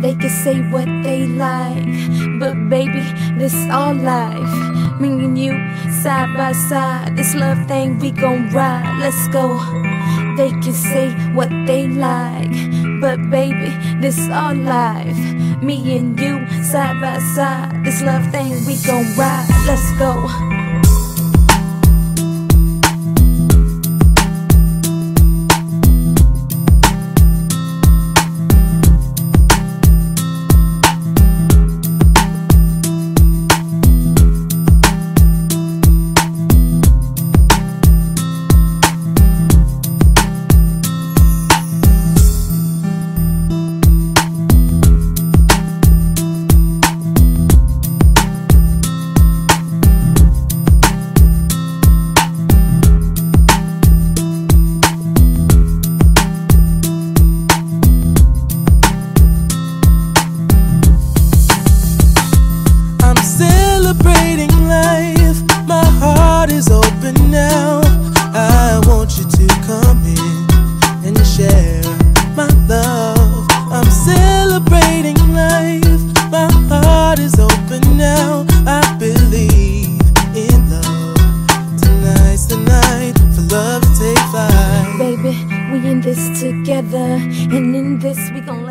They can say what they like, but baby, this our life. Me and you, side by side. This love thing, we gon' ride. Let's go. They can say what they like, but baby, this our life. Me and you, side by side. This love thing, we gon' ride. Let's go. Celebrating life, my heart is open now. I want you to come in and share my love. I'm celebrating life, my heart is open now. I believe in love. Tonight's the night for love to take flight. Baby, we in this together, and in this we gon'